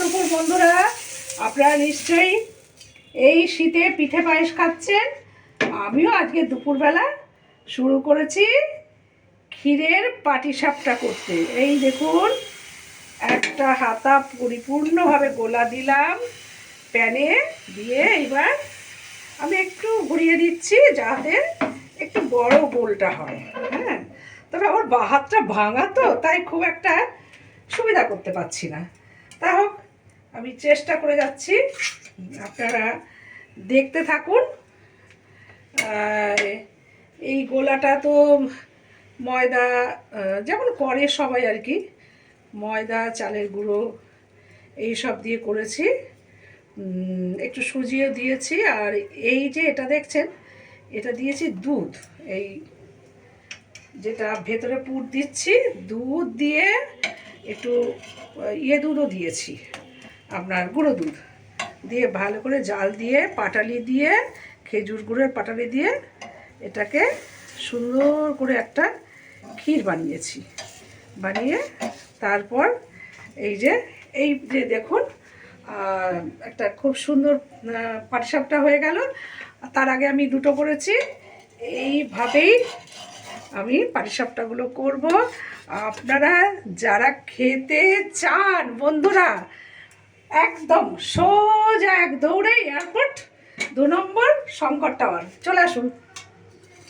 দুপুর বন্ধুরা, আপনারা নিশ্চয়ই এই শীতে পিঠে পায়েস খাচ্ছেন। আমিও আজকে দুপুরবেলা শুরু করেছি ক্ষীরের পাটিসাপটা করতে। এই দেখুন, একটা হাতা পরিপূর্ণভাবে গোলা দিলাম প্যানে দিয়ে। এবার আমি একটু ঘুরিয়ে দিচ্ছি যাতে একটু বড় গোলটা হয়। হ্যাঁ, তবে আমার বাঁ হাতটা ভাঙা তো, তাই খুব একটা সুবিধা করতে পারছি না। তা হোক, আমি চেষ্টা করে যাচ্ছি, আপনারা দেখতে থাকুন। এই গোলাটা তো ময়দা যেমন করে সবাই আর কি, ময়দা, চালের গুঁড়ো এই সব দিয়ে করেছি, একটু সুজিও দিয়েছি। আর এই যে এটা দেখছেন, এটা দিয়েছি দুধ। এই যেটা ভেতরে পুর দিচ্ছি, দুধ দিয়ে একটু দুধও দিয়েছি, আপনার গুঁড়ো দুধ দিয়ে ভালো করে জাল দিয়ে, পাটালি দিয়ে, খেজুর গুড়ের পাটালি দিয়ে এটাকে সুন্দর করে একটা ক্ষীর বানিয়েছি। বানিয়ে তারপর এই যে দেখুন, একটা খুব সুন্দর পাটিসাপটা হয়ে গেল। তার আগে আমি দুটো করেছি। এইভাবেই আমি পাটিসাপটাগুলো করব। আপনারা যারা খেতে চান বন্ধুরা, একদম সোজা এক দৌড়ে এয়ারপোর্ট 2 নম্বর শঙ্কর টাওয়ার চলে আসুন।